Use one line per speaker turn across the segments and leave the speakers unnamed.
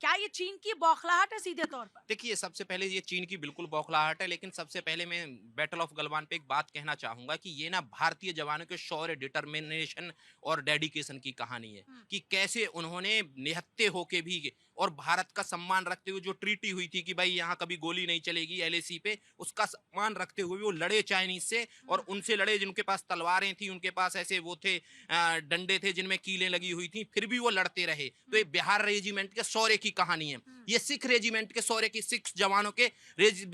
क्या ये चीन की बौखलाहट है सीधे तौर पर?
देखिए, सबसे पहले ये चीन की बिल्कुल बौखलाहट है, लेकिन सबसे पहले मैं बैटल ऑफ गलवान पे एक बात कहना चाहूँगा कि ये ना भारतीय जवानों के शौर्य, डिटर्मिनेशन और डेडिकेशन की कहानी है
हुँ,
कि कैसे उन्होंने निहत्थे होके भी और भारत का सम्मान रखते हुए जो ट्रीटी हुई थी कि भाई यहाँ कभी गोली नहीं चलेगी एलएसी पे, उसका सम्मान रखते हुए वो लड़े चाइनीज़ से और
हुँ,
उनसे लड़े जिनके पास तलवारें थी, उनके पास ऐसे वो थे डंडे थे जिनमें कीलें लगी हुई थी, फिर भी वो लड़ते रहे। तो ये
हुँ,
बिहार रेजिमेंट के शौर्य की कहानी है।
हुँ,
ये सिख रेजिमेंट के शौर्य की सिख जवानों के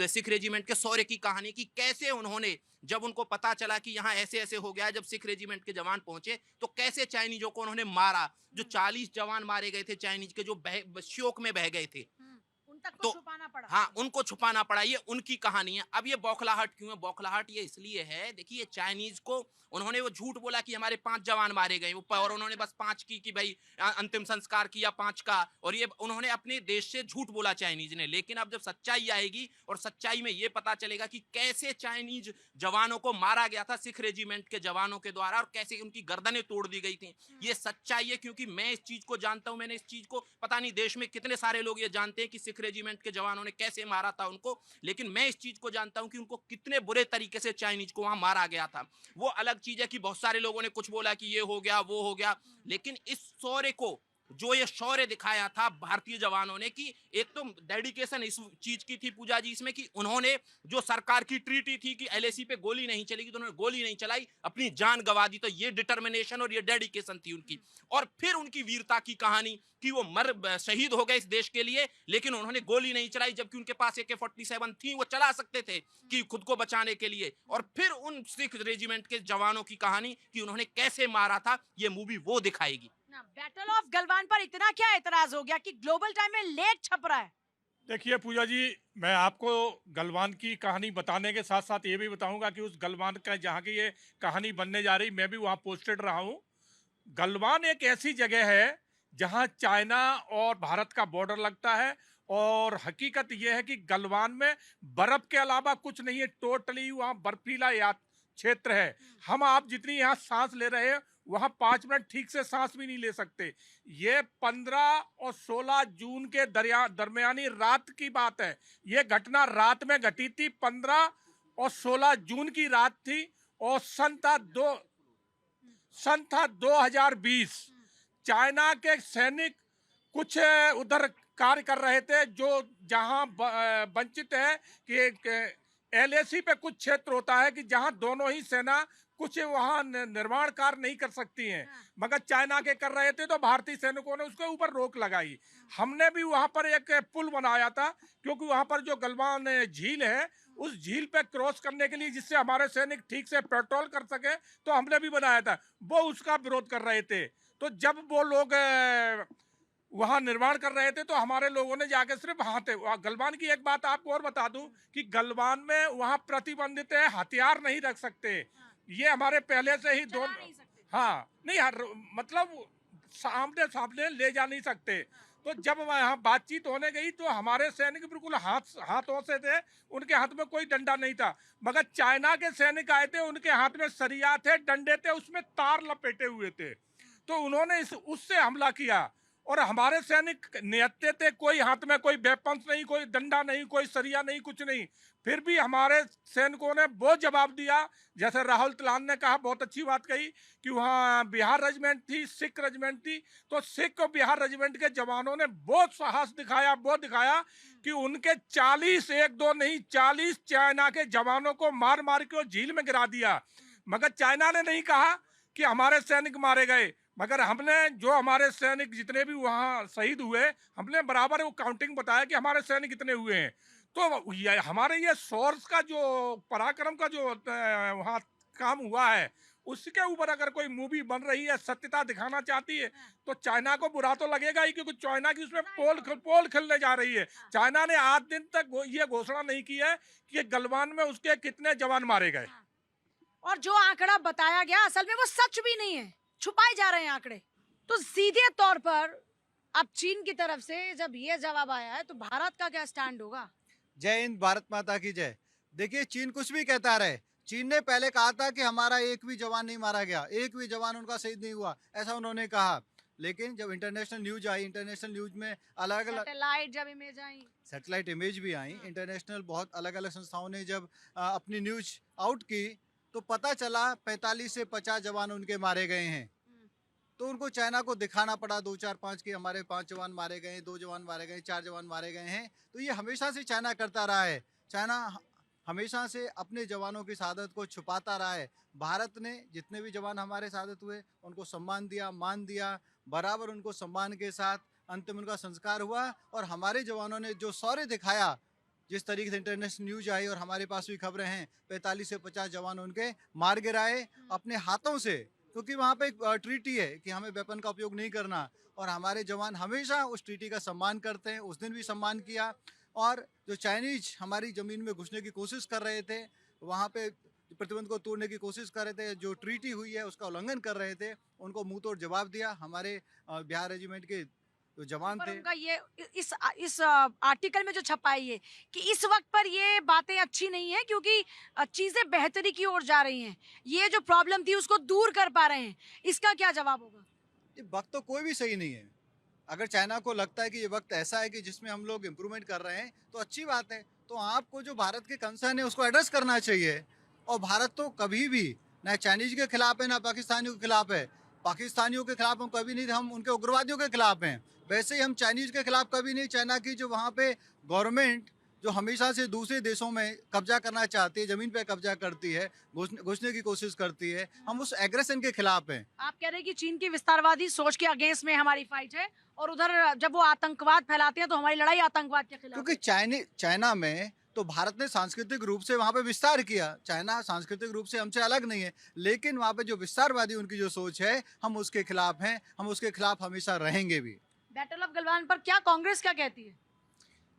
सिख रेजिमेंट के शौर्य की कहानी की कैसे उन्होंने जब उनको पता चला कि यहाँ ऐसे ऐसे हो गया जब सिख रेजिमेंट के जवान पहुंचे तो कैसे चाइनीजों को उन्होंने मारा जो
हुँ,
40 जवान मारे गए थे चाइनीज के जो शोक में बह गए थे
हुँ। उन तक को
तो
छुपाना पड़ा।
हाँ, उनको छुपाना पड़ा, ये उनकी कहानी है। अब ये बौखलाहट क्यों है? बौखलाहट ये इसलिए है, देखिए चाइनीज़ को उन्होंने वो झूठ बोला कि हमारे 5 जवान मारे गए, वो प और
हाँ,
उन्होंने बस 5 की कि भई अंतिम संस्कार किया 5 का और ये उन्होंने अपने देश से झूठ बोला चाइनीज़ ने। लेकिन अब जब सच्चाई आएगी और सच्चाई में ये पता चलेगा कि कैसे चाइनीज़ जवानों को मारा गया था सिख रेजिमेंट के जवानों के द्वारा और कैसे उनकी गर्दनें तोड़ दी गई थी।
हुँ,
ये सच्चाई है क्योंकि मैं इस चीज़ को जानता हूँ, मैंने इस चीज़ को पता नहीं देश में कितने सारे लोग ये जानते हैं कि सिख रेजिमेंट के जवानों ने कैसे मारा था उनको, लेकिन मैं इस चीज़ को जानता हूँ कि उनको कितने बुरे तरीके से चाइनीज़ को वहाँ मारा गया था। वो अलग चीज़ है कि बहुत सारे लोगों ने कुछ बोला कि ये हो गया, वो हो गया,
हुँ,
लेकिन इस शौर्य को जो ये शौर्य दिखाया था भारतीय जवानों ने कि एक तो डेडिकेशन इस चीज की थी पूजा जी इसमें कि उन्होंने जो सरकार की ट्रीटी थी कि एलएसी पे गोली नहीं चलेगी तो उन्होंने गोली नहीं चलाई, अपनी जान गंवा दी। तो ये डिटर्मिनेशन और ये डेडिकेशन थी उनकी।
हुँ,
और फिर उनकी वीरता की कहानी कि वो शहीद हो गए इस देश के लिए, लेकिन उन्होंने गोली नहीं चलाई जबकि उनके पास AK-47 थी, वो चला सकते थे
हुँ,
कि खुद को बचाने के लिए। और
हुँ।
फिर उन सिख रेजिमेंट के जवानों की कहानी कि उन्होंने कैसे मारा था, ये मूवी वो दिखाएगी।
ना बैटल ऑफ गलवान पर इतना क्या एतराज हो गया कि ग्लोबल टाइम में लेख छप रहा है?
देखिए पूजा जी, मैं आपको गलवान की कहानी बताने के साथ साथ ये भी बताऊंगा कि उस गलवान का जहाँ की ये कहानी बनने जा रही, मैं भी वहाँ पोस्टेड रहा हूँ। गलवान एक ऐसी जगह है जहाँ चाइना और भारत का बॉर्डर लगता है और हकीकत यह है कि गलवान में बर्फ के अलावा कुछ नहीं है, टोटली वहाँ बर्फीला या क्षेत्र है।
हुँ,
हम आप जितनी यहाँ सांस ले रहे हैं वहाँ 5 मिनट ठीक से सांस भी नहीं ले सकते। ये 15 और 16 जून के दरमियानी रात की बात है। ये घटना रात में घटी थी, 15 और 16 जून की रात थी और
हुँ,
सन था 2020।
हुँ,
चाइना के सैनिक कुछ उधर कार्य कर रहे थे जो जहां वंचित है कि एलएसी पे कुछ क्षेत्र होता है कि जहां दोनों ही सेना कुछ वहां निर्माण कार्य नहीं कर सकती हैं,
हाँ,
मगर चाइना के कर रहे थे तो भारतीय सैनिकों ने उसके ऊपर रोक लगाई।
हुँ,
हमने भी वहां पर एक पुल बनाया था क्योंकि वहां पर जो गलवान झील है
हुँ,
उस झील पे क्रॉस करने के लिए जिससे हमारे सैनिक ठीक से पेट्रोल कर सके, तो हमने भी बनाया था। वो उसका विरोध कर रहे थे। तो जब वो लोग वहां निर्माण कर रहे थे तो हमारे लोगों ने जाके सिर्फ हाथ, गलवान की एक बात आपको और बता दूं
हुँ,
कि गलवान में वहां प्रतिबंधित है, हथियार नहीं रख सकते।
हाँ,
ये हमारे पहले से ही दो।
चला नहीं सकते।
हाँ, नहीं मतलब सामने सामने ले जा नहीं सकते।
हाँ,
तो जब वहाँ बातचीत होने गई तो हमारे सैनिक बिल्कुल हाथों से थे, उनके हाथ में कोई डंडा नहीं था। मगर चाइना के सैनिक आए थे, उनके हाथ में सरिया थे, डंडे थे, उसमें तार लपेटे हुए थे।
हुँ,
तो उन्होंने उससे हमला किया और हमारे सैनिक निहत्थे थे, कोई हाथ में कोई वेपन्स नहीं, कोई डंडा नहीं, कोई सरिया नहीं, कुछ नहीं। फिर भी हमारे सैनिकों ने वो जवाब दिया। जैसे राहुल तलान ने कहा, बहुत अच्छी बात कही कि वहाँ बिहार रेजिमेंट थी, सिख रेजिमेंट थी, तो सिख और बिहार रेजिमेंट के जवानों ने बहुत साहस दिखाया, वो दिखाया
हुँ,
कि उनके 40, एक दो नहीं 40 चाइना के जवानों को मार मार के वो झील में गिरा दिया।
हुँ,
मगर चाइना ने नहीं कहा कि हमारे सैनिक मारे गए, मगर हमने जो हमारे सैनिक जितने भी वहाँ शहीद हुए, हमने बराबर वो काउंटिंग बताया कि हमारे सैनिक कितने हुए हैं। तो हमारे ये सोर्स का जो पराक्रम का जो वहाँ काम हुआ है, उसके ऊपर अगर कोई मूवी बन रही है, सत्यता दिखाना चाहती है,
हाँ,
तो चाइना को बुरा तो लगेगा ही क्योंकि चाइना की उसमें
ज़ाहिर तौर पे।
पोल खिलने जा रही है।
हाँ,
चाइना ने आज दिन तक ये घोषणा नहीं की है कि गलवान में उसके कितने जवान मारे गए।
हाँ। और जो आंकड़ा बताया गया असल में वो सच भी नहीं है, छुपाए जा रहे हैं आंकड़े। तो सीधे तौर पर अब चीन की तरफ से जब ये जवाब आया है तो भारत का क्या स्टैंड होगा?
जय हिंद, भारत माता की जय। देखिए, चीन कुछ भी कहता रहे। चीन ने पहले कहा था कि हमारा एक भी जवान नहीं मारा गया, एक भी जवान उनका शहीद नहीं हुआ, ऐसा उन्होंने कहा। लेकिन जब इंटरनेशनल न्यूज आई, इंटरनेशनल न्यूज में अलग अलग
सैटेलाइट जब इमेज आई,
सैटेलाइट इमेज भी आई, इंटरनेशनल बहुत अलग अलग संस्थाओं ने जब अपनी न्यूज आउट की, तो पता चला 45 से 50 जवान उनके मारे गए हैं। तो उनको चाइना को दिखाना पड़ा 2 4 5 कि हमारे 5 जवान मारे गए, 2 जवान मारे गए, 4 जवान मारे गए हैं। तो ये हमेशा से चाइना करता रहा है। चाइना हमेशा से अपने जवानों की शहादत को छुपाता रहा है। भारत ने जितने भी जवान हमारे शहादत हुए उनको सम्मान दिया, मान दिया, बराबर उनको सम्मान के साथ अंतिम उनका संस्कार हुआ। और हमारे जवानों ने जो शौर्य दिखाया, जिस तरीके से इंटरनेशनल न्यूज आई और हमारे पास भी खबरें हैं, 45 से 50 जवान उनके मार गिराए अपने हाथों से, क्योंकि वहाँ पे एक ट्रीटी है कि हमें वेपन का उपयोग नहीं करना। और हमारे जवान हमेशा उस ट्रीटी का सम्मान करते हैं, उस दिन भी सम्मान किया। और जो चाइनीज हमारी ज़मीन में घुसने की कोशिश कर रहे थे, वहाँ पे प्रतिबंध को तोड़ने की कोशिश कर रहे थे, जो ट्रीटी हुई है उसका उल्लंघन कर रहे थे, उनको मुंह तोड़ जवाब दिया हमारे बिहार रेजिमेंट के जो जवान
पर
थे।
उनका ये इस आर्टिकल में जो छपाई है कि इस वक्त पर ये बातें अच्छी नहीं है, क्योंकि चीजें बेहतरी की ओर जा रही हैं, ये जो प्रॉब्लम थी उसको दूर कर पा रहे हैं, इसका क्या जवाब होगा?
ये वक्त तो कोई भी सही नहीं है। अगर चाइना को लगता है कि ये वक्त ऐसा है कि जिसमें हम लोग इम्प्रूवमेंट कर रहे हैं, तो अच्छी बात है। तो आपको जो भारत के कंसर्न है उसको एड्रेस करना चाहिए। और भारत तो कभी भी ना चाइनीज के खिलाफ है ना पाकिस्तानियों के खिलाफ है। पाकिस्तानियों के खिलाफ हम कभी नहीं थे, हम उनके उग्रवादियों के खिलाफ हैं। वैसे ही हम चाइनीज के खिलाफ कभी नहीं। चाइना की जो वहाँ पे गवर्नमेंट जो हमेशा से दूसरे देशों में कब्जा करना चाहती है, जमीन पे कब्जा करती है, घुसने की कोशिश करती है, हम उस एग्रेशन के खिलाफ हैं।
आप कह रहे हैं कि चीन की विस्तारवादी सोच के अगेंस्ट में हमारी फाइट है, और उधर जब वो आतंकवाद फैलाते हैं तो हमारी लड़ाई आतंकवाद के खिलाफ
क्योंकि
है।
चाइना में तो भारत ने सांस्कृतिक रूप से वहाँ पे विस्तार किया। चाइना सांस्कृतिक रूप से हमसे अलग नहीं है, लेकिन वहाँ पे जो विस्तारवादी उनकी जो सोच है, हम उसके खिलाफ हैं, हम उसके खिलाफ हमेशा रहेंगे भी।
बैटल ऑफ गलवान पर क्या कांग्रेस क्या कहती है?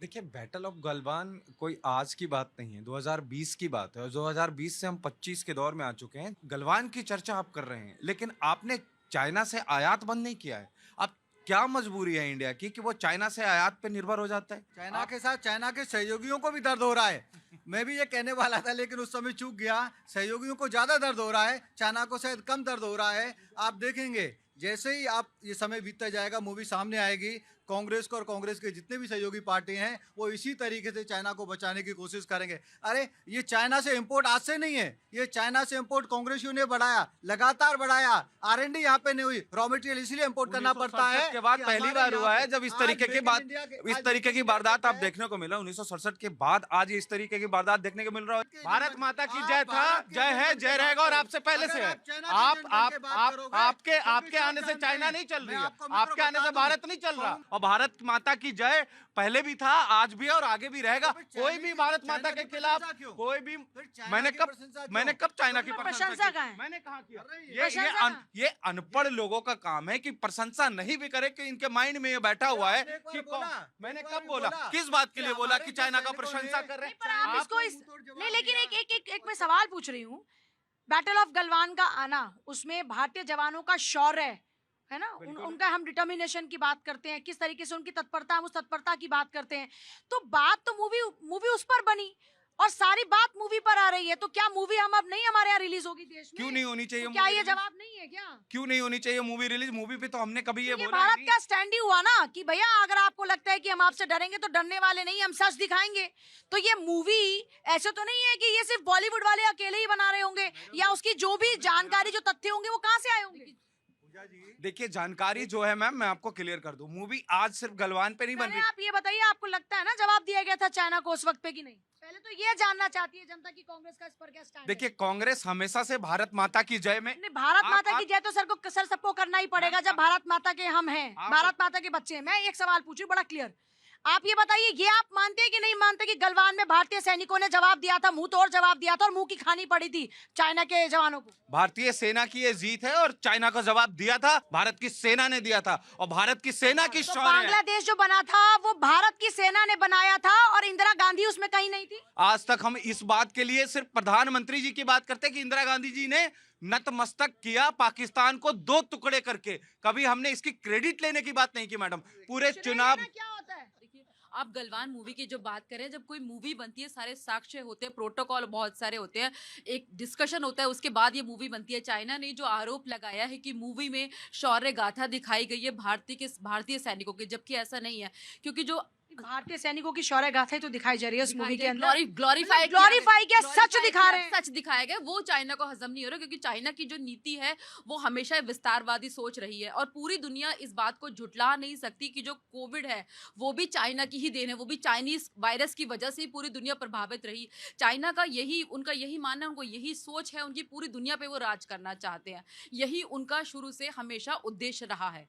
देखिए, बैटल ऑफ गलवान कोई आज की बात नहीं है, 2020 की बात है। और 2020 से हम 25 के दौर में आ चुके हैं। गलवान की चर्चा आप कर रहे हैं, लेकिन आपने चाइना से आयात बंद नहीं किया है। अब क्या मजबूरी है इंडिया की कि वो चाइना से आयात पे निर्भर हो जाता है?
चाइना के साथ चाइना के सहयोगियों को भी दर्द हो रहा है। मैं भी ये कहने वाला था, लेकिन उस समय चूक गया। सहयोगियों को ज्यादा दर्द हो रहा है, चाइना को शायद कम दर्द हो रहा है। आप देखेंगे जैसे ही आप ये समय बीतता जाएगा, मूवी सामने आएगी, कांग्रेस को और कांग्रेस के जितने भी सहयोगी पार्टी हैं वो इसी तरीके से चाइना को बचाने की कोशिश करेंगे। अरे ये चाइना से इंपोर्ट आज से नहीं है, ये चाइना से इंपोर्ट कांग्रेसियों ने बढ़ाया, लगातार बढ़ाया। R&D यहाँ पे नहीं हुई, रॉ मटेरियल इसलिए इंपोर्ट करना पड़ता है।
के बाद
कि
पहली
हमारे
बार
यहाँ
हुआ
पे
है जब इस
आज
तरीके की
Make in
बात,
India के-
इस
आज
तरीके
Make
की
in
वारदात
India
आप
है।
देखने को मिला। 1967 के बाद आज इस तरीके की वारदात देखने को मिल रहा है।
भारत माता की जय था,
भारत के
जय है,
जन्म
जय
की
रहेगा,
बात
और
करो।
आपसे पहले से
अगर
है।
आप चाइना
आप
के जन्म की बात करोगे,
आपके
तो
आपके
फिर
आने से
आप
चाइना
जानते
नहीं चल रही
हैं।
है,
मैं आपको मित्रों
आपके आने
बता
से
दूं,
भारत नहीं चल रहा।
कौन-
और भारत माता की जय पहले भी था, आज भी है और आगे भी रहेगा।
तो फिर
कोई
चाइना
भी
की-
भारत
चाइना
माता
की
के खिलाफ
प्रशंसा क्यों?
कोई भी
फिर चाइना
मैंने
की
कब
प्रशंसा क्यों?
मैंने कब चाइना की
तो
प्रशंसा
प्रशंसा
की?
कहाँ है?
मैंने कहा किया?
कर रही है।
प्रशंसा
ये अनपढ़ लोगों का काम है कि प्रशंसा नहीं भी करे, कि इनके माइंड में ये बैठा हुआ है
आपने एक बार
कि
बोला,
मैंने
एक
कब
बार भी
बोला,
बोला
किस बात के लिए
कि
बोला
हमारे
कि
जो
चाइना का
सैनिकों
प्रशंसा
ने-
कर रहे
नहीं, पर
हैं?
आप इसको
आपको
इस
मुंह तोड़ जवाब
नहीं, लेकिन
दिया।
एक मैं सवाल पूछ रही हूँ। बैटल ऑफ गलवान का आना, उसमें भारतीय जवानों का शौर्य है ना, उनका हम डिटर्मिनेशन की बात करते हैं, किस तरीके से उनकी तत्परता, हम उस तत्परता की बात करते हैं। तो बात तो मूवी उस पर बनी और सारी बात मूवी पर आ रही है, तो क्या मूवी हम अब नहीं हमारे यहाँ रिलीज होगी देश में?
क्यों नहीं होनी चाहिए
तो क्या
movie
ये
release?
जवाब नहीं है क्या?
क्यों नहीं होनी चाहिए मूवी रिलीज? मूवी पे तो हमने कभी ये
ये
बोला
भारत
नहीं।
का स्टैंड ही हुआ ना कि भैया अगर आपको लगता है कि हम आपसे डरेंगे तो डरने वाले नहीं, हम सच दिखाएंगे। तो ये मूवी ऐसे तो नहीं है कि ये सिर्फ बॉलीवुड वाले अकेले ही बना रहे होंगे, या उसकी जो भी जानकारी, जो तथ्य होंगे वो कहाँ से आए होंगे?
देखिए, जानकारी जो है मैम, मैं आपको क्लियर कर दूं, मूवी आज सिर्फ गलवान पे नहीं बन
पहले
रही।
आप ये बताइए, आपको लगता है ना जवाब दिया गया था चाइना को उस वक्त पे कि नहीं? पहले तो ये जानना चाहती है जनता की कांग्रेस का इस पर क्या स्टैंड है।
देखिए, कांग्रेस हमेशा से भारत माता की जय में
नहीं, भारत माता
आप-
की जय तो सर सबको करना ही पड़ेगा जब भारत माता के हम हैं, भारत माता के बच्चे हैं। मैं एक सवाल पूछूं बड़ा क्लियर, आप ये बताइए, ये आप मानते हैं कि नहीं मानते कि गलवान में भारतीय सैनिकों ने जवाब दिया था, मुंह तोड़ जवाब दिया था, और मुंह की खानी पड़ी थी चाइना के जवानों को?
भारतीय सेना की ये जीत है और चाइना का जवाब दिया था भारत की सेना ने दिया था, और भारत की सेना की
तो
शौर्य है।
बांग्लादेश जो बना था वो भारत की सेना ने बनाया था, और इंदिरा गांधी उसमें कहीं नहीं थी।
आज तक हम इस बात के लिए सिर्फ प्रधानमंत्री जी की बात करते हैं कि इंदिरा गांधी जी ने नतमस्तक किया पाकिस्तान को 2 टुकड़े करके। कभी हमने इसकी क्रेडिट लेने की बात नहीं की मैडम। पूरे
श्रेय
चुनाव
लेना क्या होता है?
आप गलवान मूवी की जो बात करें, जब कोई मूवी बनती है सारे साक्ष्य होते हैं, प्रोटोकॉल बहुत सारे होते हैं, एक डिस्कशन होता है, उसके बाद ये मूवी बनती है। चाइना ने जो आरोप लगाया है कि मूवी में शौर्य गाथा दिखाई गई है भारतीय सैनिकों की, जबकि ऐसा नहीं है, क्योंकि जो
भारतीय सैनिकों की शौर्य गाथा ही तो दिखाई जा रही है उस मूवी के अंदर।
ग्लोरीफाई
ग्लोरीफाई क्या, सच दिखा रहे हैं।
सच दिखाया गया, वो चाइना को हजम नहीं हो रहा, क्योंकि चाइना की जो नीति है वो हमेशा विस्तारवादी सोच रही है, और पूरी दुनिया इस बात को झुटला नहीं सकती कि जो कोविड है वो भी चाइना की ही देन है, वो भी चाइनीज वायरस की वजह से ही पूरी दुनिया प्रभावित रही। चाइना का उनका यही मानना है, उनको यही सोच है, उनकी पूरी दुनिया पे वो राज करना चाहते हैं, यही उनका शुरू से हमेशा उद्देश्य रहा है।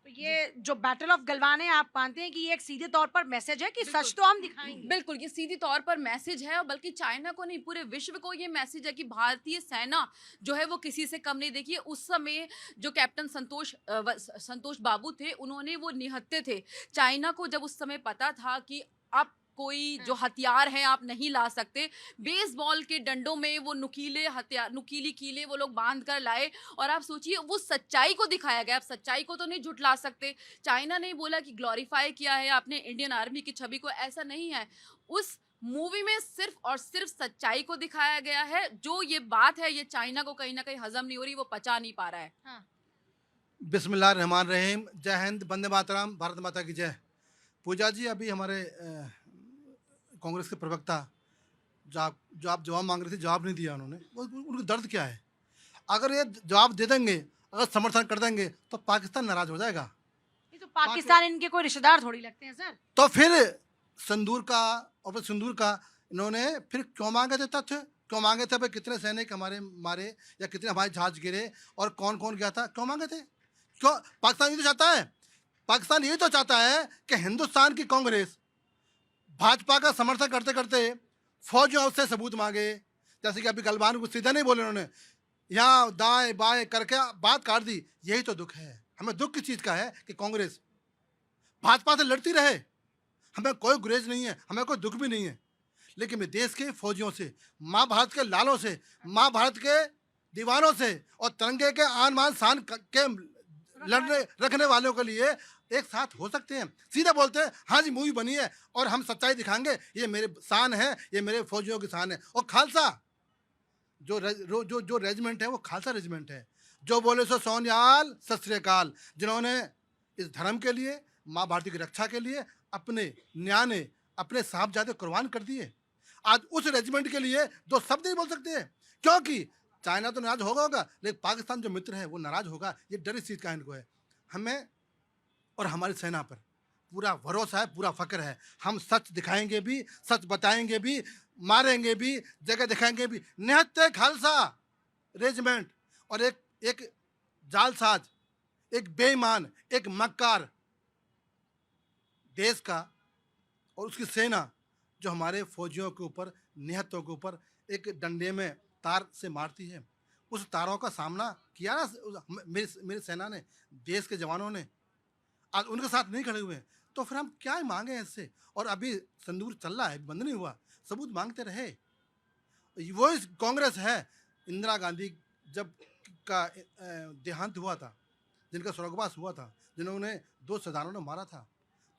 तो ये जो बैटल ऑफ गलवान है, आप मानते हैं कि ये एक सीधे तौर पर मैसेज है कि सच तो हम दिखाएंगे?
बिल्कुल, ये सीधी तौर पर मैसेज है, और बल्कि चाइना को नहीं, पूरे विश्व को ये मैसेज है कि भारतीय सेना जो है वो किसी से कम नहीं। देखिए, उस समय जो कैप्टन संतोष बाबू थे, उन्होंने वो निहत्थे थे। चाइना को जब उस समय पता था कि अब कोई जो हथियार है आप नहीं ला सकते, बेसबॉल के डंडों में वो नुकीली कीले वो लोग बांध कर लाए, और आप सोचिए वो सच्चाई को दिखाया गया। आप सच्चाई को तो नहीं झुटला सकते। चाइना ने बोला कि ग्लोरीफाई किया है आपने इंडियन आर्मी की छवि को, ऐसा नहीं है। उस मूवी में सिर्फ और सिर्फ सच्चाई को दिखाया गया है। जो ये बात है, ये चाइना को कहीं ना कहीं हजम नहीं हो रही, वो पचा नहीं पा रहा है।
हाँ।
बिस्मिल्लाहिर्रहमानिर्रहीम। जय हिंद, वंदे मातरम, भारत माता की जय। पूजा जी, अभी हमारे कांग्रेस के प्रवक्ता जो आप जवाब मांग रहे थे, जवाब नहीं दिया उन्होंने। उनका दर्द क्या है? अगर ये जवाब दे देंगे, अगर समर्थन कर देंगे, तो पाकिस्तान नाराज हो जाएगा।
ये तो पाकिस्तान इनके कोई रिश्तेदार थोड़ी लगते हैं सर।
तो फिर सिंदूर का ऑपरेशन सिंदूर का इन्होंने फिर क्यों मांगे थे तथ्य? क्यों मांगे थे भाई कितने सैनिक हमारे मारे या कितने हमारे जहाज गिरे और कौन कौन गया था? क्यों मांगे थे? क्यों? पाकिस्तान ये तो चाहता है, पाकिस्तान ये तो चाहता है कि हिंदुस्तान की कांग्रेस भाजपा का समर्थन करते करते फौजियों से सबूत मांगे। जैसे कि अभी गलवान को सीधा नहीं बोले उन्होंने, यहाँ दाएं बाएं करके बात काट दी। यही तो दुख है। हमें दुख किस चीज़ का है कि कांग्रेस भाजपा से लड़ती रहे, हमें कोई गुरेज नहीं है, हमें कोई दुख भी नहीं है। लेकिन मैं देश के फौजियों से, माँ भारत के लालों से, माँ भारत के दीवानों से और तिरंगे के आन मान शान के लड़ने रखने वालों के लिए एक साथ हो सकते हैं। सीधे बोलते हैं हाँ जी मूवी बनी है और हम सच्चाई दिखाएंगे, ये मेरे शान है, ये मेरे फौजियों की शान है। और खालसा जो रेजिमेंट है वो खालसा रेजिमेंट है। जो बोले सो सोनियाल सत श्री अकाल, जिन्होंने इस धर्म के लिए, माँ भारती की रक्षा के लिए अपने न्याने अपने साहबजादे कुर्बान कर दिए। आज उस रेजिमेंट के लिए दो शब्द नहीं बोल सकते हैं, क्योंकि चाइना तो नाराज होगा, लेकिन पाकिस्तान जो मित्र है वो नाराज होगा। ये डर इस चीज़ का इनको है। हमें और हमारी सेना पर पूरा भरोसा है, पूरा फक्र है। हम सच दिखाएंगे भी, सच बताएंगे भी, मारेंगे भी, जगह दिखाएंगे भी। निहत्थे खालसा रेजिमेंट और एक जालसाज, एक बेईमान, एक मक्कार देश का और उसकी सेना जो हमारे फौजियों के ऊपर, निहत्थों के ऊपर एक डंडे में तार से मारती है, उस तारों का सामना किया ना मेरी सेना ने, देश के जवानों ने। आज उनके साथ नहीं खड़े हुए हैं, तो फिर हम क्या मांगे इससे? और अभी संदूर चल रहा है, बंद नहीं हुआ, सबूत मांगते रहे। वो इस कांग्रेस है। इंदिरा गांधी जब का देहांत हुआ था, जिनका स्वर्गवास हुआ था, जिन्होंने 2 सैनिकों ने मारा था,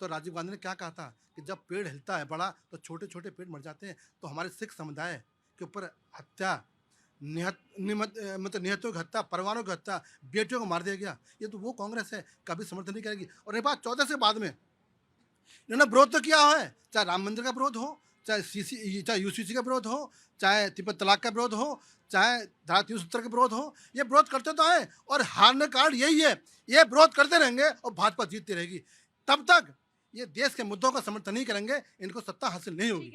तो राजीव गांधी ने क्या कहा था कि जब पेड़ हिलता है बड़ा तो छोटे छोटे पेड़ मर जाते हैं। तो हमारे सिख समुदाय के ऊपर हत्या, मतलब निहत्थों की हत्या, परिवारों की हत्या, बेटियों को मार दिया गया। ये तो वो कांग्रेस है, कभी समर्थन नहीं करेगी। और ये बात 14 से बाद में इन्होंने विरोध तो किया है, चाहे राम मंदिर का विरोध हो, चाहे यूसीसी का विरोध हो, चाहे तिब्बत तलाक का विरोध हो, चाहे धारा 370 का विरोध हो। ये विरोध करते तो है और हारने का कारण यही है। ये विरोध करते रहेंगे और भाजपा जीतती रहेगी। तब तक ये देश के मुद्दों का समर्थन नहीं करेंगे, इनको सत्ता हासिल नहीं होगी।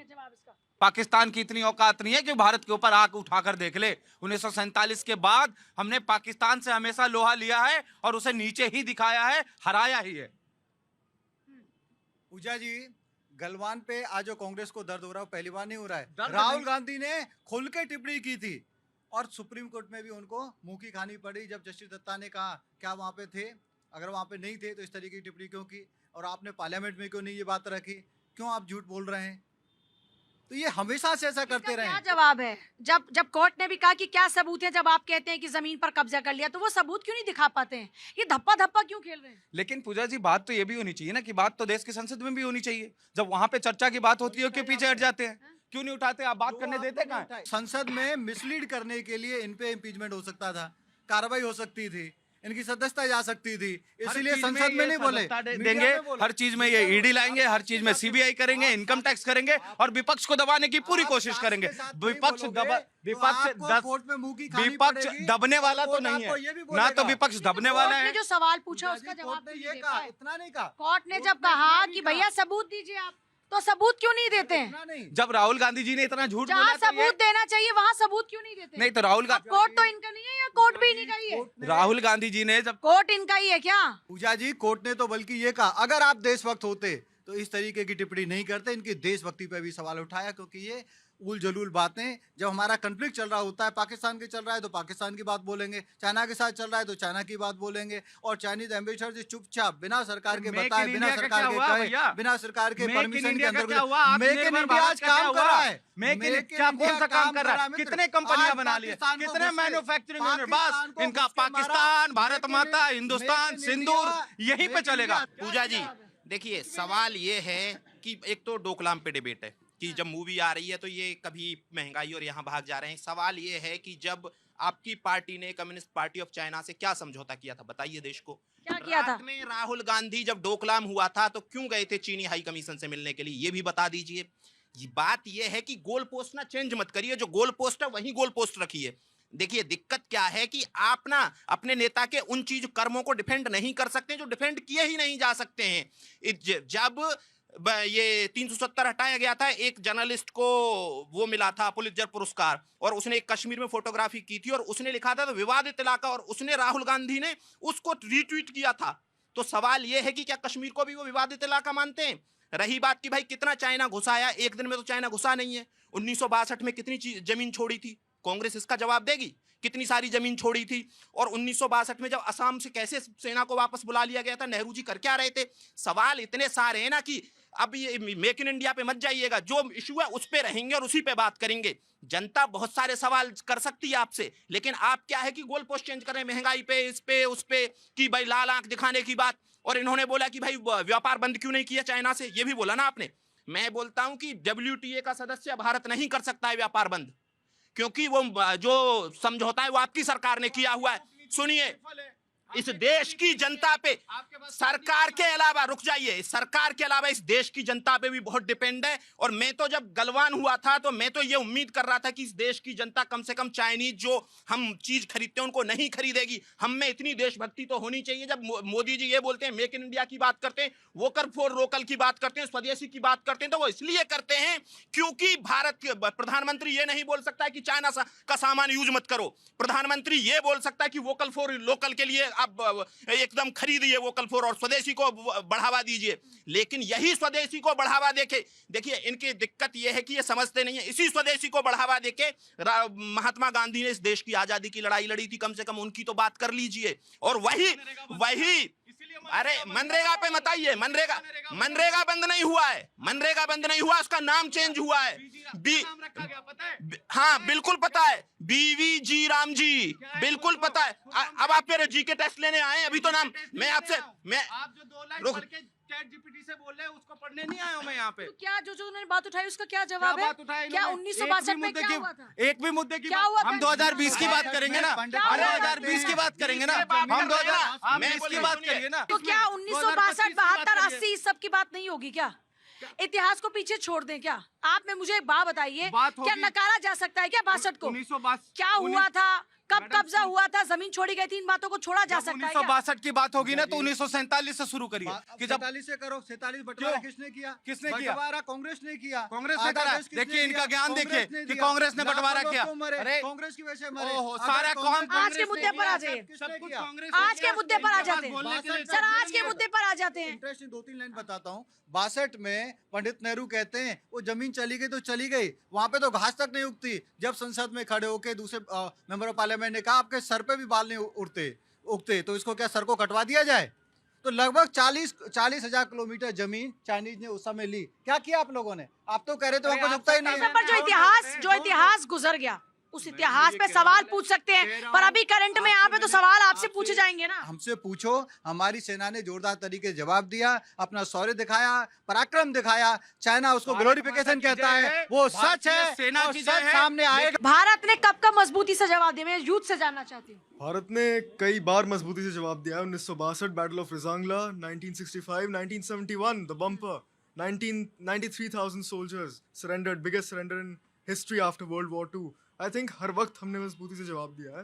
पाकिस्तान की इतनी औकात नहीं है कि भारत के ऊपर आंख उठाकर देख ले। 1947 के बाद हमने पाकिस्तान से हमेशा लोहा लिया है और उसे नीचे ही दिखाया है, हराया ही है।
पूजा जी, गलवान पे आज जो कांग्रेस को दर्द हो रहा है वो पहली बार नहीं हो रहा है।
दर्द
राहुल
नहीं।
गांधी ने खुल के टिप्पणी की थी और सुप्रीम कोर्ट में भी उनको मुंह की खानी पड़ी जब जस्टिस दत्ता ने कहा क्या वहाँ पे थे, अगर वहाँ पे नहीं थे तो इस तरीके की टिप्पणी क्यों की, और आपने पार्लियामेंट में क्यों नहीं ये बात रखी, क्यों आप झूठ बोल रहे हैं? तो ये हमेशा से ऐसा करते
इसका
रहे।
क्या जवाब है? जब कोर्ट ने भी कहा कि क्या सबूत है, जब आप कहते हैं कि जमीन पर कब्जा कर लिया, तो वो सबूत क्यों नहीं दिखा पाते हैं? ये धप्पा धप्पा क्यों खेल रहे हैं?
लेकिन पूजा जी बात तो ये भी होनी चाहिए ना कि बात तो देश की संसद में भी होनी चाहिए। जब वहां पे चर्चा की बात होती है क्यों पीछे हट जाते हैं, क्यों नहीं उठाते? आप बात करने देते कहाँ हैं?
संसद में मिसलीड करने के लिए इन पे इम्पीचमेंट हो सकता था, कार्रवाई हो सकती थी, इनकी सदस्यता जा सकती थी, इसलिए संसद में नहीं बोले,
देंगे।
मीडिया में बोले।
हर चीज में ये ईडी लाएंगे, हर चीज में सीबीआई करेंगे, इनकम टैक्स करेंगे और विपक्ष को दबाने की पूरी
आप
कोशिश
साथ
करेंगे।
के साथ नहीं
विपक्ष
बोलोगे,
दबा
तो
विपक्ष
आपको
दस
कोर्ट में मुंह की खानी
विपक्ष
पड़ेगी,
दबने वाला तो
कोर्ट
नहीं
आपको ये
है
भी
ना, तो
बोलेगा।
विपक्ष दबने वाला
कोर्ट ने
है।
जो सवाल पूछा उसका
कोर्ट
जवाब
ने
क्यों
ये
नहीं दे
कहा,
पाए?
इतना नहीं कहा।
कोर्ट ने जब
कोर्ट ने
कहा
इतना
कि
नहीं
भैया
कहा।
सबूत दीजिए आप, तो सबूत क्यों नहीं देते हैं?
इतना नहीं।
जब राहुल गांधी जी ने इतना झूठ
जहाँ
बोला तो ये-
सबूत देना चाहिए वहाँ सबूत क्यों नहीं देते?
नहीं तो राहुल
अब
गांधी
कोर्ट तो इनका नहीं है या कोर्ट भी इन्हीं का ही है?
कोर्ट ने-
राहुल गांधी जी ने जब
कोर्ट इनका ही है क्या?
पूजा जी, कोर्ट ने तो बल्कि ये कहा, अगर आप देशभक्त होते तो इस तरीके की टिप्पणी नहीं करते। इनकी देशभक्ति पे भी सवाल उठाया, क्योंकि ये उल जलूल बातें, जब हमारा कन्फ्लिक्ट चल रहा होता है, पाकिस्तान के चल रहा है तो पाकिस्तान की बात बोलेंगे, चाइना के साथ चल रहा है तो चाइना की बात बोलेंगे, और चाइनीज एम्बेसडर जी चुपचाप बिना सरकार के
मेक
बताए,
इन
बिना
इंडिया का
सरकार
क्या
के
हुआ
कहे,
भैया?
बिना सरकार के
मेक इन
परमिशन के
इंडिया का
अंदर
क्या हुआ?
मेक इन
आत्मनिर्भर
इंडिया आज
भारत का क्या
काम कर
हुआ?
रहा है।
मेक इन
मेक इन
क्या कौन
इंडिया
सा काम कर रहा है?
मित्र।
कितने कंपनियां
आज
बना ली है?
पाकिस्तान को
कितने
घुस के-
मैन्युफैक्चरिंग यूनिट?
पाकिस्तान
बस
को
इनका
घुस के मारा।
पाकिस्तान, भारत
मेक इन
माता,
India-
Hindustan,
make in
Sindoor
India-
यहीं पे
मेक इन
चलेगा।
इंडिया-
पूजा जी देखिए, सवाल ये है कि एक तो डोकलाम पे डिबेट है कि जब मूवी आ रही है तो ये कभी महंगाई और यहाँ भाग जा रहे हैं। सवाल ये है कि जब आपकी पार्टी ने कम्युनिस्ट पार्टी ऑफ चाइना से क्या समझौता किया था, बताइए देश को।
क्या किया था?
रात में राहुल गांधी जब डोकलाम हुआ था तो क्यों गए थे चीनी हाई कमीशन से मिलने के लिए, ये भी बता दीजिए। ये बात ये है कि गोल पोस्ट ना चेंज मत करिए, जो गोल पोस्ट है वही गोल पोस्ट रखिए। देखिए दिक्कत क्या है कि आप ना अपने नेता के उन चीज कर्मों को डिफेंड नहीं कर सकते जो डिफेंड किए ही नहीं जा सकते हैं। जब ये 370 हटाया गया था, एक जर्नलिस्ट को वो मिला था पुलित्जर पुरस्कार, और उसने एक कश्मीर में फोटोग्राफी की थी और उसने लिखा था तो विवादित इलाका, और उसने राहुल गांधी ने उसको रीट्वीट किया था। तो सवाल ये है कि क्या कश्मीर को भी वो विवादित इलाका मानते हैं? रही बात कि भाई कितना चाइना घुसा आया, एक दिन में तो चाइना घुसा नहीं है। 1962 में कितनी जमीन छोड़ी थी, कांग्रेस इसका जवाब देगी? कितनी सारी जमीन छोड़ी थी? और 1962 में जब असम से कैसे सेना को वापस बुला लिया गया था, नेहरू जी कर क्या रहे थे? सवाल इतने सारे हैं ना कि अब ये मेक इन इंडिया पे मत जाइएगा, जो इशू है उस पे रहेंगे और उसी पे बात करेंगे। जनता बहुत सारे सवाल कर सकती है आपसे, लेकिन आप क्या है कि गोल पोस्ट चेंज कर रहे हैं, महंगाई पे, इस पे, उस पे, कि भाई लाल आंख दिखाने की बात। और इन्होंने बोला कि भाई व्यापार बंद क्यों नहीं किया चाइना से, ये भी बोला ना आपने। मैं बोलता हूं कि WTA का सदस्य भारत नहीं कर सकता है व्यापार बंद, क्योंकि वो जो समझौता है वो आपकी सरकार ने किया हुआ है। सुनिए, इस देश की जनता पे सरकार के अलावा, रुक जाइए, सरकार के अलावा इस देश की जनता पे भी बहुत डिपेंड है। और मैं तो जब गलवान हुआ था तो मैं तो ये उम्मीद कर रहा था कि इस देश की जनता कम से कम चाइनीज जो हम चीज खरीदते हैं उनको नहीं खरीदेगी। हम में इतनी देशभक्ति तो होनी चाहिए। जब मोदी जी ये बोलते हैं मेक इन इंडिया की बात करते हैं, वोकल फॉर लोकल की बात करते हैं, स्वदेशी की बात करते हैं, तो वो इसलिए करते हैं क्योंकि भारत के प्रधानमंत्री ये नहीं बोल सकता है कि चाइना का सामान यूज मत करो। प्रधानमंत्री ये बोल सकता है कि वोकल फॉर लोकल के लिए आप एकदम खरीदिए वोकल फॉर और स्वदेशी को बढ़ावा दीजिए। लेकिन यही स्वदेशी को बढ़ावा देके, देखिए इनकी दिक्कत यह है कि ये समझते नहीं है, इसी स्वदेशी को बढ़ावा देके महात्मा गांधी ने इस देश की आजादी की लड़ाई लड़ी थी, कम से कम उनकी तो बात कर लीजिए। और वही अरे मनरेगा पे मत आइए, मनरेगा बंद नहीं हुआ है, मनरेगा बंद नहीं हुआ, उसका नाम चेंज हुआ है। हाँ बिल्कुल पता है, BVG राम जी, बिल्कुल पता है। अब आप मेरे जीके टेस्ट लेने आए, अभी तो नाम मैं आपसे
आप जो 2 लाख पढ़ के चैट जीपीटी से बोल रहे हैं उसको पढ़ने नहीं आया हूं मैं यहाँ पे।
तो क्या जो उन्होंने बात उठाई उसका क्या जवाब है? क्या 1962 में क्या हुआ था?
एक भी मुद्दे की
क्या हुआ था?
हम 2020 की बात करेंगे ना,
क्या हुआ था?
2020 की बात करेंगे ना, हम 2020 की बात करेंगे ना।
तो क्या 1962, 72, 80 इस सब की बात नहीं होगी क्या? इतिहास को पीछे छोड़ दें क्या? आप में मुझे एक बात बताइए, क्या नकारा जा सकता है क्या 62 को?
1962
क्या हुआ था, कब कब्जा हुआ था, जमीन छोड़ी गई थी, इन बातों को छोड़ा जा सकता है क्या?
1962 की बात होगी ना तो 1947 से शुरू करिए कि जब
47 से करो। 47 बंटवारा किसने किया? बंटवारा कांग्रेस ने किया।
कांग्रेस ने करा। देखिए इनका ज्ञान देखिए कि कांग्रेस ने बंटवारा किया।
अरे कांग्रेस की वजह से मरे।
ओहो, सारा कौन
आज के मुद्दे पर आ जाइए,
सब कुछ कांग्रेस
आज के मुद्दे पर आ जाते हैं सर, आज के मुद्दे पर आ जाते हैं।
इंटरेस्टिंग 2-3 लाइन बताता हूँ। 62 में पंडित नेहरू कहते हैं वो जमीन चली गई तो चली गई, वहां पे तो घास तक नहीं उगती। जब संसद में खड़े होके दूसरे मेंबर ऑफ पार्लियामेंट ने कहा आपके सर पे भी बाल नहीं उगते, तो इसको क्या सर को कटवा दिया जाए? तो लगभग 40,000 किलोमीटर जमीन चाइनीज ने उस समय ली। क्या किया आप लोगों ने? आप तो कह रहे थे
अरे
हमको
आप
झुकता ही
सत्ता
नहीं
में
है।
पर जो इतिहास गुजर गया उस इतिहास पे सवाल पूछ सकते हैं, पर अभी करंट में यहाँ पे तो सवाल आपसे पूछे जाएंगे ना।
हमसे पूछो, हमारी सेना ने जोरदार तरीके से जवाब दिया, अपना शौर्य दिखाया, पराक्रम दिखाया। चाइना उसको ग्लोरिफिकेशन कहता है, वो सच है,
सेना
और
की
सच
जय है।
सामने आएगा।
भारत ने कब कब मजबूती से जवाब दिया, मैं यूथ से जानना चाहती हूँ।
भारत ने कई बार मजबूती से जवाब दिया है। 1962 battle of Rezang La, 1965, 1971 the bumper, 93,000 soldiers surrendered, biggest surrender in history after world war 2। I think हर वक्त हमने मजबूती से जवाब दिया है।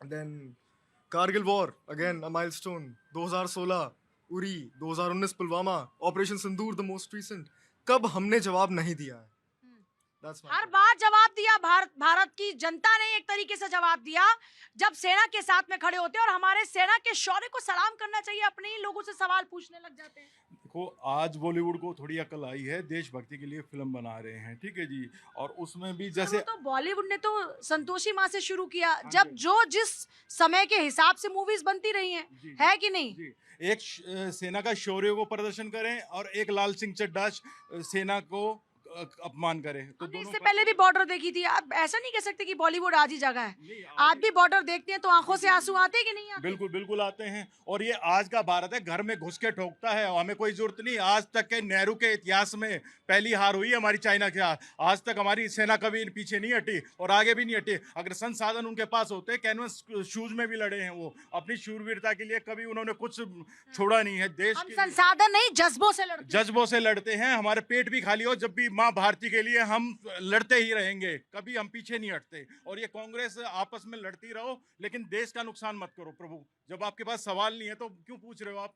Then Kargil war, again a milestone, 2016 Uri, 2019 Pulwama, operation Sindoor the most recent. कब हमने जवाब नहीं दिया है? That's my
her
point.
बार जवाब दिया। भारत की जनता ने एक तरीके से जवाब दिया जब सेना के साथ में खड़े होते हैं, और हमारे सेना के शौर्य को सलाम करना चाहिए। अपने ही लोगों से सवाल पूछने लग जाते हैं।
देखो, आज बॉलीवुड को थोड़ी अकल आई है, देशभक्ति के लिए फिल्म बना रहे हैं, ठीक है जी। और उसमें भी
जैसे
जैसे
तो बॉलीवुड ने तो संतोषी माँ से शुरू किया, जब जो जिस समय के हिसाब से मूवीज बनती रही हैं,
जी,
है कि नहीं?
जी, एक सेना का शौर्य को प्रदर्शन करें और एक लाल सिंह चड्ढा सेना को अपमान करे, तो
हमने
दोनों
इससे
का-
पहले भी बॉर्डर देखी थी। आप ऐसा नहीं कह सकते कि बॉलीवुड आज ही जगह है।
नहीं,
आज भी बॉर्डर देखते हैं तो आंखों से आंसू आते हैं कि नहीं आते?
बिल्कुल बिल्कुल आते हैं। और ये आज का भारत है, घर में घुस के ठोकता है, और हमें कोई जरूरत नहीं। आज तक के नेहरू के इतिहास में पहली हार हुई हमारी चाइना के साथ। आज तक हमारी सेना कभी पीछे नहीं हटी और आगे भी नहीं हटी। अगर संसाधन उनके पास होते, कैनवस शूज में भी लड़े हैं वो, अपनी शूरवीरता के लिए कभी उन्होंने कुछ छोड़ा नहीं है देश
हम
के लिए।
संसाधन नहीं, जज्बों से लड़ते हैं।
जज्बों से लड़ते हैं। हमारे पेट भी खाली हो, जब भी माँ भारती के लिए हम लड़ते ही रहेंगे, कभी हम पीछे नहीं हटते। और ये कांग्रेस आपस में लड़ती रहो, लेकिन देश का नुकसान मत करो प्रभु। जब आपके पास सवाल नहीं है तो क्यों पूछ रहे हो आप?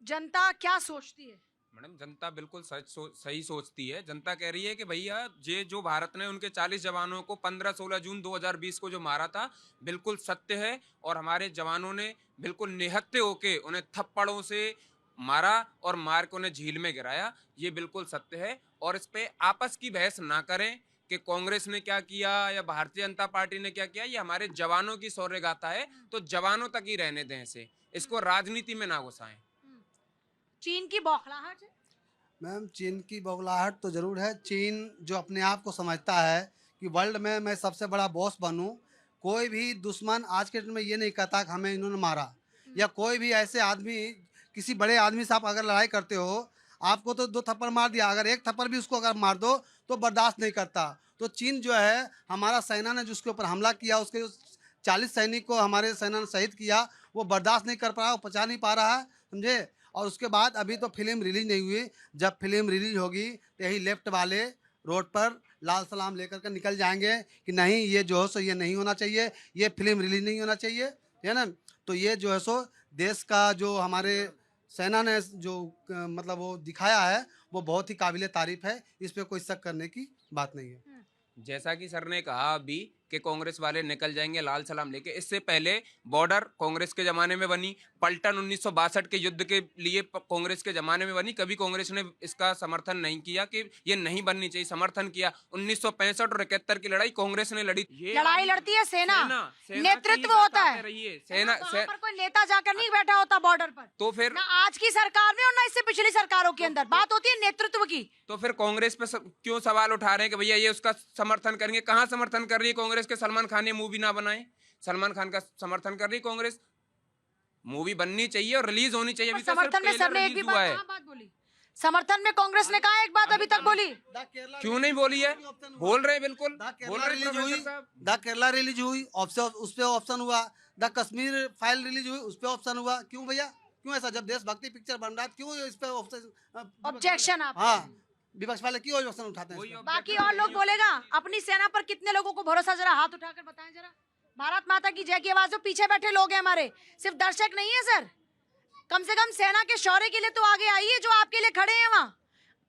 जनता क्या सोचती है?
मैडम, जनता बिल्कुल सही सोचती है। जनता कह रही है कि भैया ये जो भारत ने उनके 40 जवानों को 15-16 जून 2020 को जो मारा था, बिल्कुल सत्य है। और हमारे जवानों ने बिल्कुल निहत्थे होके उन्हें थप्पड़ों से मारा और मार के उन्हें झील में गिराया। ये बिल्कुल सत्य है। और इस पे आपस की बहस ना करें कि कांग्रेस ने क्या किया या भारतीय जनता पार्टी ने क्या किया। ये हमारे जवानों की शौर्य गाथा है, तो जवानों तक ही रहने दें इसे, इसको राजनीति में ना घुसाएं।
चीन की बौखलाहट है।
मैम, चीन की बौखलाहट तो ज़रूर है। चीन जो अपने आप को समझता है कि वर्ल्ड में मैं सबसे बड़ा बॉस बनूं, कोई भी दुश्मन आज के दिन में ये नहीं कहता कि हमें इन्होंने मारा, या कोई भी ऐसे आदमी, किसी बड़े आदमी से आप अगर लड़ाई करते हो, आपको तो 2 थप्पड़ मार दिया, अगर 1 थप्पड़ भी उसको अगर मार दो तो बर्दाश्त नहीं करता। तो चीन जो है, हमारा सेना ने जिसके ऊपर हमला किया, उसके 40 सैनिक को हमारे सेना ने शहीद किया, वो बर्दाश्त नहीं कर पा रहा, वो पचा नहीं पा रहा है, समझे। और उसके बाद अभी तो फिल्म रिलीज नहीं हुई। जब फिल्म रिलीज होगी तो यही लेफ्ट वाले रोड पर लाल सलाम लेकर के निकल जाएंगे कि नहीं, ये जो है सो ये नहीं होना चाहिए, ये फिल्म रिलीज नहीं होना चाहिए, है ना। तो ये जो है सो देश का जो हमारे सेना ने जो मतलब वो दिखाया है, वो बहुत ही काबिले तारीफ है। इस पे कोई शक करने की बात नहीं है।
जैसा कि सर ने कहा अभी कि कांग्रेस वाले निकल जाएंगे लाल सलाम लेके, इससे पहले बॉर्डर कांग्रेस के ज़माने में बनी, पलटन 1962 के युद्ध के लिए कांग्रेस के ज़माने में बनी। कभी कांग्रेस ने इसका समर्थन नहीं किया कि ये नहीं बननी चाहिए, समर्थन किया। 1965 और 71 की लड़ाई कांग्रेस ने लड़ी।
लड़ाई लड़ती है सेना, नेतृत्व होता है।
सेना
वहाँ पर कोई नेता जाकर नहीं बैठा होता बॉर्डर पर,
तो फिर
ना आज की सरकार में और ना इससे पिछली सरकारों के अंदर। बात होती है नेतृत्व की।
तो फिर कांग्रेस पे क्यों सवाल उठा रहे हैं कि भैया ये उसका समर्थन करेंगे? कहाँ समर्थन कर रही है कांग्रेस के? सलमान खान ने मूवी ना बनाए, सलमान खान का समर्थन कर रही है कांग्रेस। मूवी बननी चाहिए और रिलीज होनी चाहिए। अभी
समर्थन में सर ने एक भी बात बोली? समर्थन में कांग्रेस ने कहा एक बात अभी तक बोली?
क्यों नहीं बोली है? बोल रहे हैं, बिल्कुल बोल रहे
रिलीज
हैं
हुई,
साहब।
द केरला रिलीज हुई, उस पे ऑप्शन हुआ। द कश्मीर फाइल रिलीज हुई, उस पे ऑप्शन हुआ। क्यों भैया, क्यों ऐसा? जब देशभक्ति पिक्चर बन रहा है, क्यों इस पे
ऑब्जेक्शन आप?
हाँ, विपक्ष वाले क्यों ऑब्जेक्शन उठाते हैं इस पे?
बाकी और लोग बोलेगा। अपनी सेना पर कितने लोगों को भरोसा, जरा हाथ उठाकर बताएं जरा। भारत माता की जय की आवाज। जो पीछे बैठे लोग हैं हमारे, सिर्फ दर्शक नहीं है सर, कम से कम सेना के शौर्य के लिए तो आगे आइए। जो आपके लिए खड़े हैं वहाँ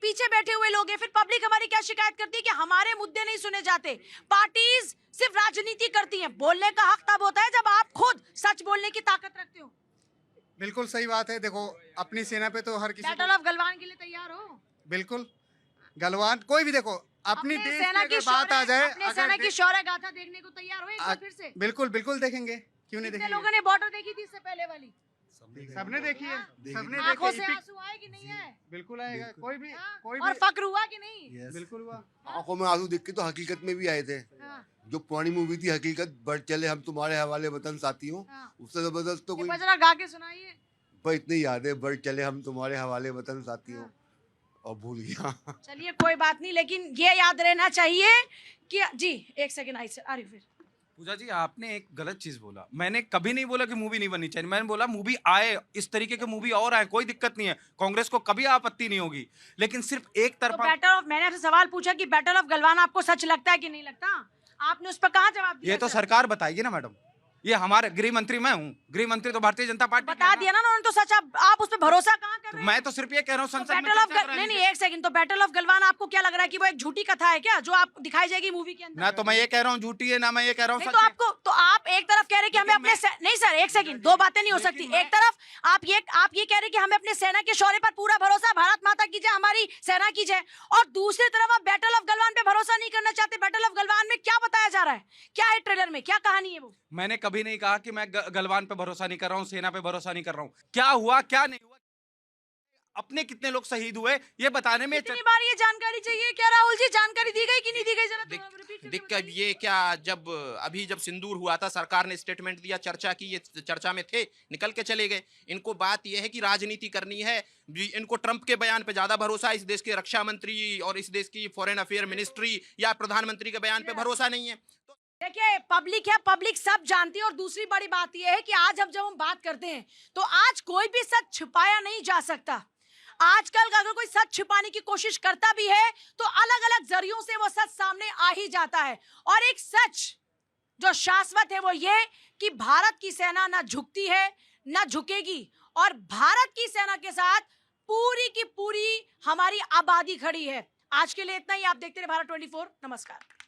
पीछे बैठे हुए लोग हैं। फिर पब्लिक हमारी क्या शिकायत करती है कि हमारे मुद्दे नहीं सुने जाते। पार्टीज सिर्फ राजनीति करती हैं। बोलने का हक तब होता है जब आप खुद सच बोलने की ताकत रखते हो।
बिल्कुल सही बात है। देखो, अपनी सेना पे तो हर किसी
बैटल ऑफ गलवान के लिए तैयार हो?
बिल्कुल, गलवान कोई भी, देखो अपनी
अपने
देश
सेना
की
की
अगर बात आ जाए,
अपने सेना की शौर्य गाथा देखने को तैयार हो एक बार फिर से?
बिल्कुल बिल्कुल देखेंगे, क्यों नहीं
कितने
देखेंगे।
लोगों ने बॉर्डर देखी थी इससे पहले वाली?
सबने देखी है, सबने
आंखों
देखी
से
है।
आंसू आए कि नहीं है?
बिल्कुल आएगा,
बिल्कुल।
कोई भी
हाँ?
कोई
और
भी
फक्र हुआ कि नहीं?
बिल्कुल हुआ।
आंखों में आंसू देख के तो हकीकत में भी आए थे।
हाँ,
जो पुरानी मूवी थी हकीकत, बढ़ चले हम तुम्हारे हवाले वतन साथियों,
हाँ।
उससे जबरदस्त तो
एक
कोई
बार जरा गा के सुनाइए।
पर इतनी याद है, बढ़ चले हम तुम्हारे हवाले वतन साथियों,
हाँ।
और भूल गया।
चलिए कोई बात नहीं, लेकिन ये याद रहना चाहिए कि जी एक सेकंड आई सर, आ रही हूँ फिर।
पूजा जी आपने एक गलत चीज बोला। मैंने कभी नहीं बोला कि मूवी नहीं बननी चाहिए। मैंने बोला मूवी आए, इस तरीके के मूवी और आए, कोई दिक्कत नहीं है, कांग्रेस को कभी आपत्ति नहीं होगी। लेकिन सिर्फ एक
तो
तरफा
बैटल ऑफ, मैंने आपसे सवाल पूछा कि बैटल ऑफ गलवान आपको सच लगता है कि नहीं लगता? आपने उस पर कहाँ जवाब दिया?
ये तो
सर?
सरकार बताएगी ना मैडम। ये हमारे गृह मंत्री मैं हूँ, गृह मंत्री तो भारतीय जनता पार्टी के
बता
हैं ना।
दिया ना उन्होंने, तो सच आप उस पर भरोसा कहाँ कर
तो
रहे हैं?
मैं तो सिर्फ ये कह रहा हूँ संसद में
बैटल ऑफ
चर्चा करा
नहीं नहीं
लीजिए।
एक सेकंड, तो बैटल ऑफ गलवान आपको क्या लग रहा है कि वो एक झूठी कथा है क्या जो आप दिखाई जाएगी मूवी के अंदर?
ना तो मैं ये कह रहा हूँ झूठी है, ना मैं ये कह रहा हूँ
नहीं
सच
तो
है।
आपको, तो आप एक तरफ कह रहे हैं कि हमें
लेकिन
अपने नहीं सर एक सेकंड, दो बातें नहीं हो सकती।
लेकिन
एक तरफ आप ये कह रहे हैं कि हमें अपने सेना के शौर्य पर पूरा भरोसा, भारत माता की जय, हमारी सेना की जय, और दूसरी तरफ आप बैटल ऑफ गलवान पे भरोसा नहीं करना चाहते। बैटल ऑफ गलवान में क्या बताया जा रहा है, क्या है ट्रेलर में, क्या कहानी है वो?
मैंने कभी नहीं कहा कि मैं गलवान पे भरोसा नहीं कर रहा हूँ, सेना पे भरोसा नहीं कर रहा हूँ। क्या हुआ क्या नहीं हुआ, अपने कितने लोग शहीद हुए, ये बताने में
कितनी बार ये जानकारी चाहिए क्या राहुल जी? जानकारी दी गई कि नहीं दी गई? जरा
दिक-
रिपीट करके
दिक्कत
बताइए।
ये क्या, जब सिंदूर हुआ था, सरकार ने स्टेटमेंट दिया, चर्चा की, ये चर्चा में थे, निकल के चले गए। इनको बात ये है कि राजनीति करनी है। इनको ट्रंप के बयान पे ज्यादा भरोसा है, इस देश के रक्षा मंत्री और इस देश की फॉरेन अफेयर मिनिस्ट्री या प्रधानमंत्री के बयान पे भरोसा नहीं है।
देखिए पब्लिक है, पब्लिक सब जानती है। और दूसरी बड़ी बात यह है कि आज जब हम बात करते हैं तो आज कोई भी सच छुपाया नहीं जा सकता। आजकल अगर कोई सच छिपाने की कोशिश करता भी है तो अलग अलग जरियों से वो सच सामने आ ही जाता है। और एक सच जो शाश्वत है वो ये कि भारत की सेना ना झुकती है ना झुकेगी, और भारत की सेना के साथ पूरी की पूरी हमारी आबादी खड़ी है। आज के लिए इतना ही। आप देखते रहे भारत 24। नमस्कार।